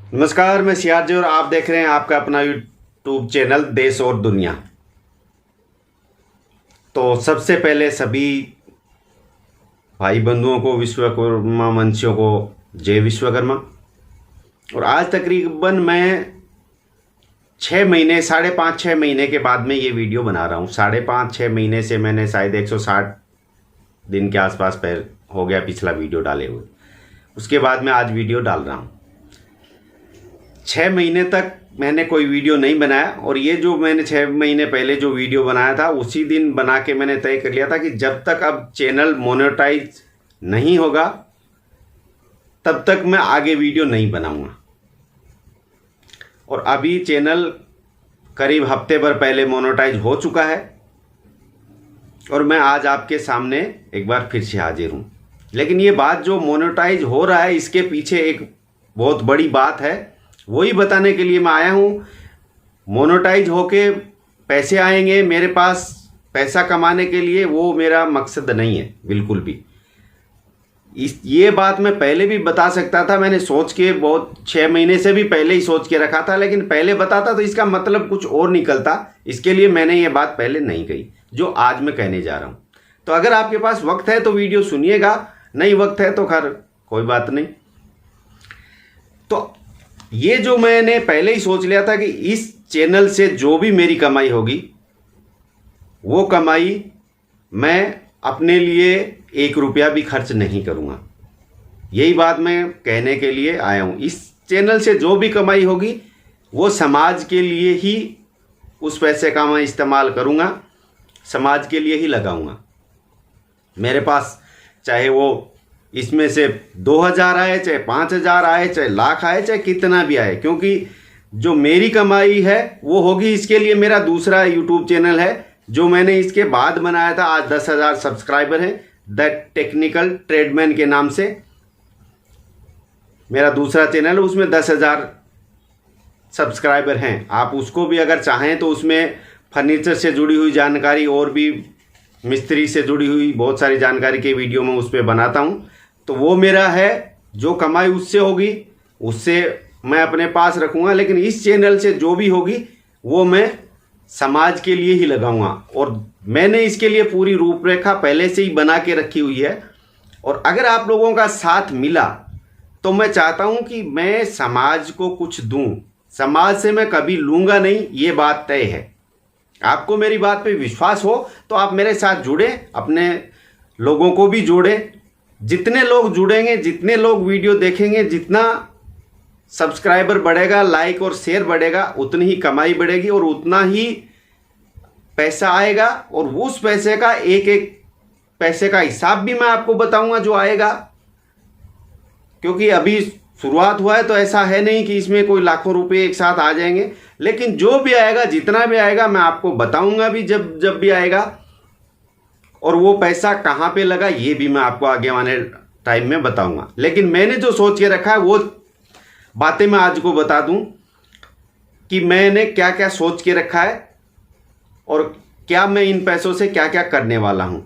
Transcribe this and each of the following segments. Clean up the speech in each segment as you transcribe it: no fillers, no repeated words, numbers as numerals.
नमस्कार, मैं सियाज और आप देख रहे हैं आपका अपना यूट्यूब चैनल देश और दुनिया। तो सबसे पहले सभी भाई बंधुओं को, विश्वकर्मा वंशियों को जय विश्वकर्मा। और आज तकरीबन मैं 6 महीने, 5.5-6 महीने के बाद में ये वीडियो बना रहा हूँ। 5.5-6 महीने से मैंने शायद 160 दिन के आसपास हो गया पिछला वीडियो डाले हुए। उसके बाद मैं आज वीडियो डाल रहा हूँ। 6 महीने तक मैंने कोई वीडियो नहीं बनाया, और ये जो मैंने 6 महीने पहले जो वीडियो बनाया था उसी दिन बना के मैंने तय कर लिया था कि जब तक अब चैनल मोनेटाइज नहीं होगा तब तक मैं आगे वीडियो नहीं बनाऊंगा। और अभी चैनल करीब हफ्ते भर पहले मोनेटाइज हो चुका है और मैं आज आपके सामने एक बार फिर से हाजिर हूँ। लेकिन ये बात जो मोनेटाइज हो रहा है इसके पीछे एक बहुत बड़ी बात है, वही बताने के लिए मैं आया हूँ। मोनेटाइज होके पैसे आएंगे मेरे पास पैसा कमाने के लिए, वो मेरा मकसद नहीं है बिल्कुल भी। ये बात मैं पहले भी बता सकता था, मैंने सोच के बहुत 6 महीने से भी पहले ही सोच के रखा था, लेकिन पहले बताता तो इसका मतलब कुछ और निकलता। इसके लिए मैंने ये बात पहले नहीं कही जो आज मैं कहने जा रहा हूँ। तो अगर आपके पास वक्त है तो वीडियो सुनिएगा, नहीं वक्त है तो खैर कोई बात नहीं। तो ये जो मैंने पहले ही सोच लिया था कि इस चैनल से जो भी मेरी कमाई होगी वो कमाई मैं अपने लिए 1 रुपया भी खर्च नहीं करूँगा। यही बात मैं कहने के लिए आया हूँ। इस चैनल से जो भी कमाई होगी वो समाज के लिए ही, उस पैसे का मैं इस्तेमाल करूँगा, समाज के लिए ही लगाऊँगा। मेरे पास चाहे वो इसमें से 2000 आए, चाहे 5000 आए, चाहे लाख आए, चाहे कितना भी आए, क्योंकि जो मेरी कमाई है वो होगी। इसके लिए मेरा दूसरा यूट्यूब चैनल है जो मैंने इसके बाद बनाया था। आज 10,000 सब्सक्राइबर हैं, द टेक्निकल ट्रेडमैन के नाम से मेरा दूसरा चैनल है। उसमें 10,000 सब्सक्राइबर हैं। आप उसको भी अगर चाहें तो उसमें फर्नीचर से जुड़ी हुई जानकारी और भी मिस्त्री से जुड़ी हुई बहुत सारी जानकारी के वीडियो में उस पर बनाता हूँ। तो वो मेरा है, जो कमाई उससे होगी उससे मैं अपने पास रखूँगा, लेकिन इस चैनल से जो भी होगी वो मैं समाज के लिए ही लगाऊंगा। और मैंने इसके लिए पूरी रूपरेखा पहले से ही बना के रखी हुई है। और अगर आप लोगों का साथ मिला तो मैं चाहता हूं कि मैं समाज को कुछ दूं। समाज से मैं कभी लूंगा नहीं, ये बात तय है। आपको मेरी बात पे विश्वास हो तो आप मेरे साथ जुड़े, अपने लोगों को भी जोड़े। जितने लोग जुड़ेंगे, जितने लोग वीडियो देखेंगे, जितना सब्सक्राइबर बढ़ेगा, लाइक और शेयर बढ़ेगा, उतनी ही कमाई बढ़ेगी और उतना ही पैसा आएगा। और उस पैसे का एक एक पैसे का हिसाब भी मैं आपको बताऊंगा जो आएगा, क्योंकि अभी शुरुआत हुआ है तो ऐसा है नहीं कि इसमें कोई लाखों रुपए एक साथ आ जाएंगे। लेकिन जो भी आएगा, जितना भी आएगा, मैं आपको बताऊंगा भी जब भी आएगा। और वो पैसा कहाँ पे लगा ये भी मैं आपको आगे आने टाइम में बताऊंगा। लेकिन मैंने जो सोच के रखा है वो बातें मैं आज को बता दूं कि मैंने क्या क्या सोच के रखा है और क्या मैं इन पैसों से क्या क्या करने वाला हूं।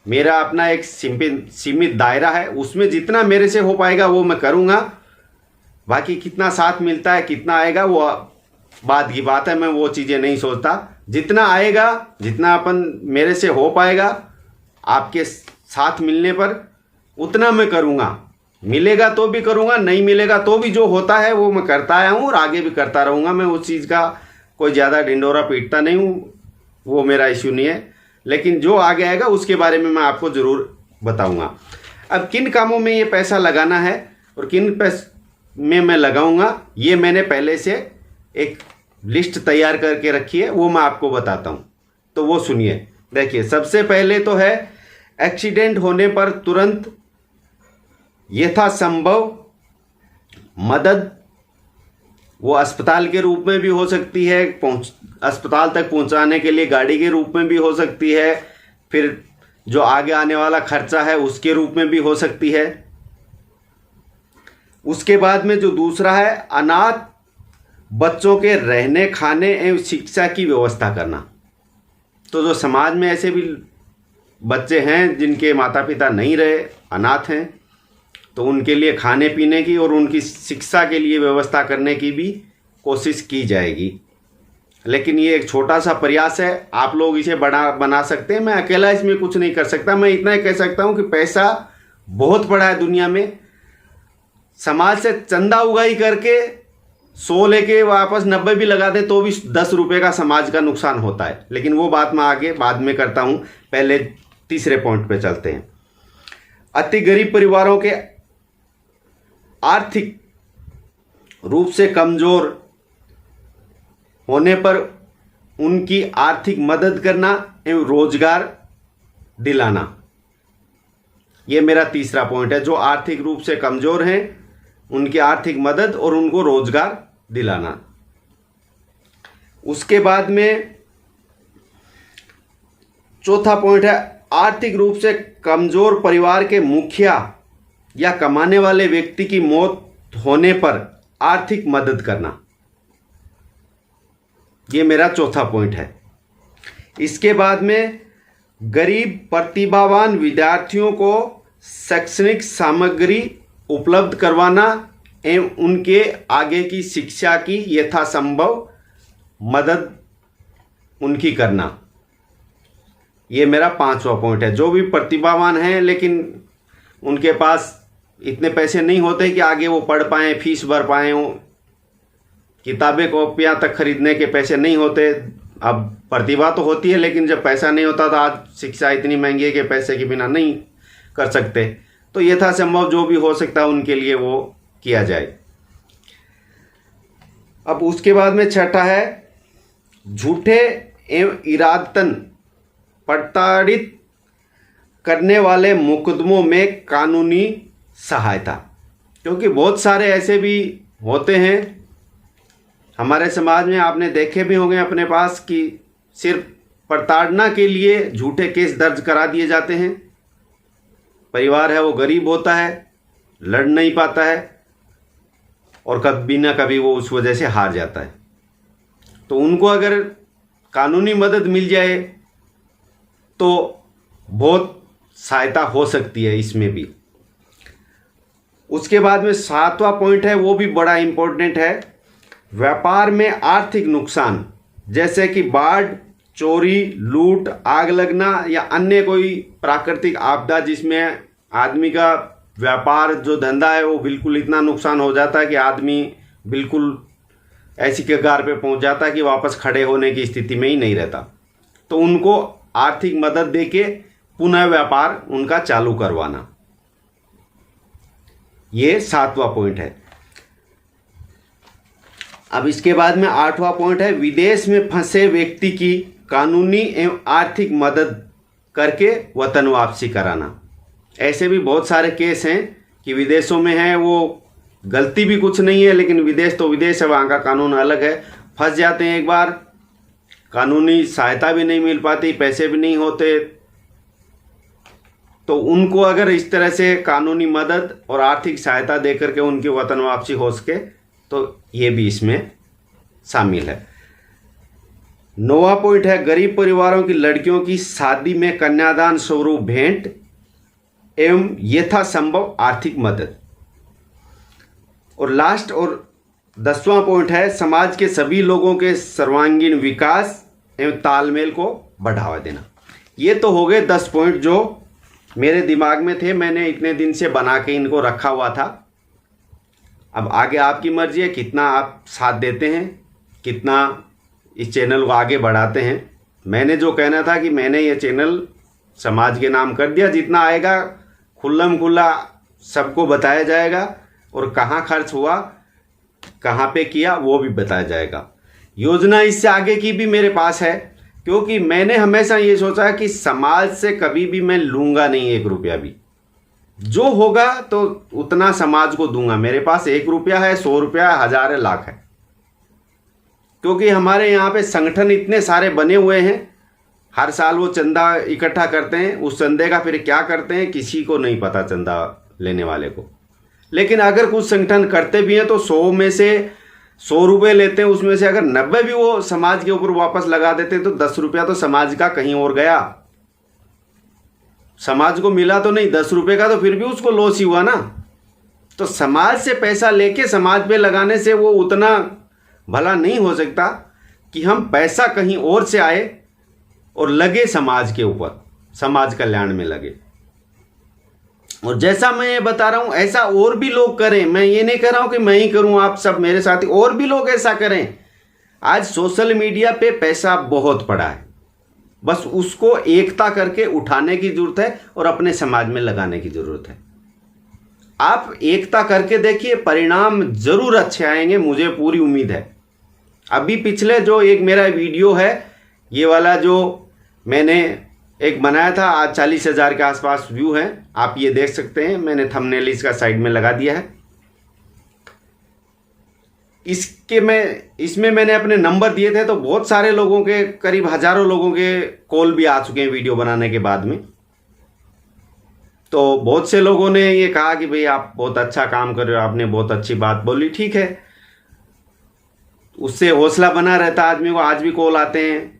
मेरा अपना एक सीमित दायरा है, उसमें जितना मेरे से हो पाएगा वो मैं करूंगा। बाकी कितना साथ मिलता है, कितना आएगा, वो बात की बात है। मैं वो चीज़ें नहीं सोचता। जितना आएगा, जितना अपन मेरे से हो पाएगा आपके साथ मिलने पर, उतना मैं करूंगा। मिलेगा तो भी करूंगा, नहीं मिलेगा तो भी जो होता है वो मैं करता आया हूँ और आगे भी करता रहूँगा। मैं उस चीज़ का कोई ज़्यादा ढिंडोरा पीटता नहीं हूँ, वो मेरा इश्यू नहीं है। लेकिन जो आगे आएगा उसके बारे में मैं आपको ज़रूर बताऊँगा। अब किन कामों में ये पैसा लगाना है और किन में मैं लगाऊँगा, ये मैंने पहले से एक लिस्ट तैयार करके रखी है, वो मैं आपको बताता हूँ। तो वो सुनिए। देखिए, सबसे पहले तो है एक्सीडेंट होने पर तुरंत यथासंभव मदद। वो अस्पताल के रूप में भी हो सकती है, अस्पताल तक पहुंचाने के लिए गाड़ी के रूप में भी हो सकती है, फिर जो आगे आने वाला खर्चा है उसके रूप में भी हो सकती है। उसके बाद में जो दूसरा है, अनाथ बच्चों के रहने, खाने एवं शिक्षा की व्यवस्था करना। तो जो समाज में ऐसे भी बच्चे हैं जिनके माता पिता नहीं रहे, अनाथ हैं, तो उनके लिए खाने पीने की और उनकी शिक्षा के लिए व्यवस्था करने की भी कोशिश की जाएगी। लेकिन ये एक छोटा सा प्रयास है, आप लोग इसे बना सकते हैं। मैं अकेला इसमें कुछ नहीं कर सकता। मैं इतना ही कह सकता हूँ कि पैसा बहुत पड़ा है दुनिया में। समाज से चंदा उगाही करके 100 लेके वापस 90 भी लगा दे तो भी 10 रुपये का समाज का नुकसान होता है। लेकिन वो बात मैं आगे बाद में करता हूँ, पहले तीसरे पॉइंट पे चलते हैं। अति गरीब परिवारों के आर्थिक रूप से कमजोर होने पर उनकी आर्थिक मदद करना एवं रोजगार दिलाना, ये मेरा तीसरा पॉइंट है। जो आर्थिक रूप से कमजोर हैं उनकी आर्थिक मदद और उनको रोजगार दिलाना। उसके बाद में चौथा पॉइंट है आर्थिक रूप से कमजोर परिवार के मुखिया या कमाने वाले व्यक्ति की मौत होने पर आर्थिक मदद करना, ये मेरा चौथा पॉइंट है। इसके बाद में गरीब प्रतिभावान विद्यार्थियों को शैक्षणिक सामग्री उपलब्ध करवाना एवं उनके आगे की शिक्षा की यथासंभव मदद उनकी करना, ये मेरा पांचवा पॉइंट है। जो भी प्रतिभावान हैं लेकिन उनके पास इतने पैसे नहीं होते कि आगे वो पढ़ पाएँ, फीस भर पाएँ, किताबें कॉपियाँ तक खरीदने के पैसे नहीं होते। अब प्रतिभा तो होती है लेकिन जब पैसा नहीं होता तो आज शिक्षा इतनी महंगी है कि पैसे के बिना नहीं कर सकते। तो यथासंभव जो भी हो सकता है उनके लिए वो किया जाए। अब उसके बाद में छठा है झूठे एवं इरादतन प्रताड़ित करने वाले मुकदमों में कानूनी सहायता, क्योंकि बहुत सारे ऐसे भी होते हैं हमारे समाज में, आपने देखे भी होंगे अपने पास, कि सिर्फ प्रताड़ना के लिए झूठे केस दर्ज करा दिए जाते हैं। परिवार है वो गरीब होता है, लड़ नहीं पाता है और कभी ना कभी वो उस वजह से हार जाता है। तो उनको अगर कानूनी मदद मिल जाए तो बहुत सहायता हो सकती है इसमें भी। उसके बाद में सातवां पॉइंट है, वो भी बड़ा इंपॉर्टेंट है। व्यापार में आर्थिक नुकसान जैसे कि बाढ़, चोरी, लूट, आग लगना या अन्य कोई प्राकृतिक आपदा जिसमें आदमी का व्यापार जो धंधा है वो बिल्कुल इतना नुकसान हो जाता है कि आदमी बिल्कुल ऐसी कगार पे पहुंच जाता है कि वापस खड़े होने की स्थिति में ही नहीं रहता। तो उनको आर्थिक मदद देके पुनः व्यापार उनका चालू करवाना, ये सातवां पॉइंट है। अब इसके बाद में आठवां पॉइंट है विदेश में फंसे व्यक्ति की कानूनी एवं आर्थिक मदद करके वतन वापसी कराना। ऐसे भी बहुत सारे केस हैं कि विदेशों में है, वो गलती भी कुछ नहीं है लेकिन विदेश तो विदेश है, वहाँ का कानून अलग है। फंस जाते हैं एक बार, कानूनी सहायता भी नहीं मिल पाती, पैसे भी नहीं होते, तो उनको अगर इस तरह से कानूनी मदद और आर्थिक सहायता देकर के उनकी वतन वापसी हो सके तो ये भी इसमें शामिल है। नौवां पॉइंट है गरीब परिवारों की लड़कियों की शादी में कन्यादान स्वरूप भेंट एवं यथासंभव आर्थिक मदद। और लास्ट और 10वां पॉइंट है समाज के सभी लोगों के सर्वांगीण विकास एवं तालमेल को बढ़ावा देना। ये तो हो गए 10 पॉइंट जो मेरे दिमाग में थे, मैंने इतने दिन से बना के इनको रखा हुआ था। अब आगे आपकी मर्जी है कितना आप साथ देते हैं, कितना इस चैनल को आगे बढ़ाते हैं। मैंने जो कहना था कि मैंने ये चैनल समाज के नाम कर दिया, जितना आएगा खुल्लम खुल्ला सबको बताया जाएगा और कहाँ खर्च हुआ, कहाँ पे किया वो भी बताया जाएगा। योजना इससे आगे की भी मेरे पास है, क्योंकि मैंने हमेशा ये सोचा कि समाज से कभी भी मैं लूँगा नहीं 1 रुपया भी। जो होगा तो उतना समाज को दूंगा। मेरे पास 1 रुपया है, 100 रुपया है, 1000 है, लाख है, क्योंकि हमारे यहाँ पे संगठन इतने सारे बने हुए हैं। हर साल वो चंदा इकट्ठा करते हैं, उस चंदे का फिर क्या करते हैं किसी को नहीं पता, चंदा लेने वाले को। लेकिन अगर कुछ संगठन करते भी हैं तो 100 में से 100 रुपये लेते हैं, उसमें से अगर 90 भी वो समाज के ऊपर वापस लगा देते हैं तो 10 रुपया तो समाज का कहीं और गया, समाज को मिला तो नहीं। 10 रुपये का तो फिर भी उसको लॉस ही हुआ ना। तो समाज से पैसा लेके समाज पे लगाने से वो उतना भला नहीं हो सकता कि हम पैसा कहीं और से आए और लगे समाज के ऊपर, समाज कल्याण में लगे। और जैसा मैं ये बता रहा हूं ऐसा और भी लोग करें। मैं ये नहीं कर रहा हूं कि मैं ही करूं, आप सब मेरे साथी और भी लोग ऐसा करें। आज सोशल मीडिया पे पैसा बहुत पड़ा है, बस उसको एकता करके उठाने की जरूरत है और अपने समाज में लगाने की जरूरत है। आप एकता करके देखिए, परिणाम जरूर अच्छे आएंगे, मुझे पूरी उम्मीद है। अभी पिछले जो एक मेरा वीडियो है, ये वाला जो मैंने एक बनाया था, आज 40,000 के आसपास व्यू है, आप ये देख सकते हैं। मैंने थंबनेल इसका साइड में लगा दिया है। इसमें मैंने अपने नंबर दिए थे, तो बहुत सारे लोगों के, करीब हजारों लोगों के कॉल भी आ चुके हैं वीडियो बनाने के बाद में। तो बहुत से लोगों ने ये कहा कि भाई आप बहुत अच्छा काम कर रहे हो, आपने बहुत अच्छी बात बोली। ठीक है, उससे हौसला बना रहता आदमी को। आज भी कॉल आते हैं,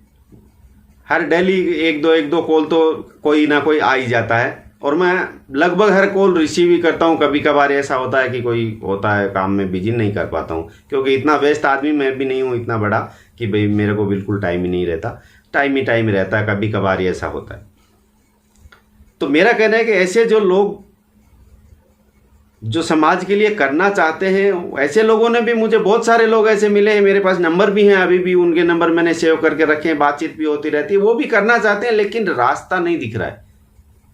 हर डेली एक दो कॉल तो कोई ना कोई आ ही जाता है, और मैं लगभग हर कॉल रिसीव ही करता हूँ। कभी कभार ऐसा होता है कि कोई होता है काम में बिजी, नहीं कर पाता हूँ, क्योंकि इतना व्यस्त आदमी मैं भी नहीं हूँ इतना बड़ा कि भाई मेरे को बिल्कुल टाइम ही नहीं रहता। टाइम ही रहता है, कभी कभार ही ऐसा होता है। तो मेरा कहना है कि ऐसे जो लोग जो समाज के लिए करना चाहते हैं, ऐसे लोगों ने भी, मुझे बहुत सारे लोग ऐसे मिले हैं, मेरे पास नंबर भी हैं, अभी भी उनके नंबर मैंने सेव करके रखे हैं, बातचीत भी होती रहती है। वो भी करना चाहते हैं, लेकिन रास्ता नहीं दिख रहा है,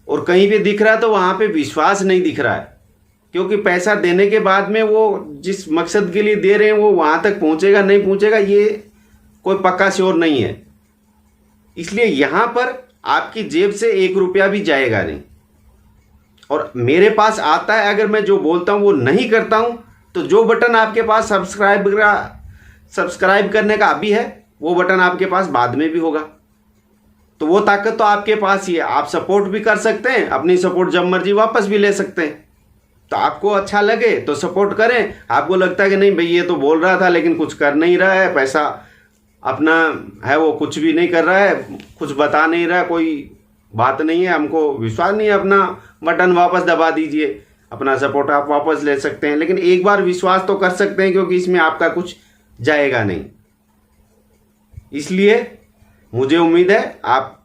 और कहीं भी दिख रहा है तो वहाँ पे विश्वास नहीं दिख रहा है, क्योंकि पैसा देने के बाद में वो जिस मकसद के लिए दे रहे हैं वो वहाँ तक पहुँचेगा नहीं पहुँचेगा, ये कोई पक्का श्योर नहीं है। इसलिए यहाँ पर आपकी जेब से 1 रुपया भी जाएगा नहीं, और मेरे पास आता है, अगर मैं जो बोलता हूँ वो नहीं करता हूँ, तो जो बटन आपके पास सब्सक्राइब करने का अभी है, वो बटन आपके पास बाद में भी होगा। तो वो ताकत तो आपके पास ही है। आप सपोर्ट भी कर सकते हैं, अपनी सपोर्ट जब मर्जी वापस भी ले सकते हैं। तो आपको अच्छा लगे तो सपोर्ट करें। आपको लगता है कि नहीं भाई ये तो बोल रहा था लेकिन कुछ कर नहीं रहा है, पैसा अपना है वो कुछ भी नहीं कर रहा है, कुछ बता नहीं रहा है, कोई बात नहीं है, हमको विश्वास नहीं है, अपना बटन वापस दबा दीजिए, अपना सपोर्ट आप वापस ले सकते हैं। लेकिन एक बार विश्वास तो कर सकते हैं, क्योंकि इसमें आपका कुछ जाएगा नहीं। इसलिए मुझे उम्मीद है आप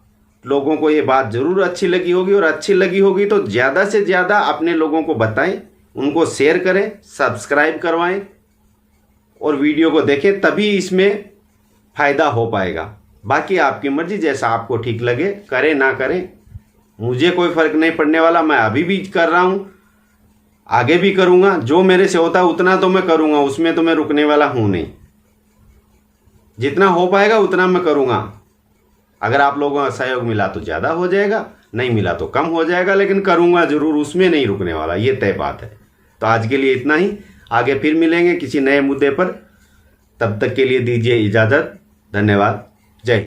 लोगों को ये बात ज़रूर अच्छी लगी होगी, और अच्छी लगी होगी तो ज़्यादा से ज़्यादा अपने लोगों को बताएं, उनको शेयर करें, सब्सक्राइब करवाएं और वीडियो को देखें, तभी इसमें फ़ायदा हो पाएगा। बाकी आपकी मर्जी, जैसा आपको ठीक लगे करें ना करें, मुझे कोई फ़र्क नहीं पड़ने वाला। मैं अभी भी कर रहा हूँ, आगे भी करूँगा। जो मेरे से होता है उतना तो मैं करूँगा, उसमें तो मैं रुकने वाला हूँ नहीं। जितना हो पाएगा उतना मैं करूँगा। अगर आप लोगों का सहयोग मिला तो ज़्यादा हो जाएगा, नहीं मिला तो कम हो जाएगा, लेकिन करूँगा ज़रूर, उसमें नहीं रुकने वाला, ये तय बात है। तो आज के लिए इतना ही, आगे फिर मिलेंगे किसी नए मुद्दे पर। तब तक के लिए दीजिए इजाज़त। धन्यवाद। जय।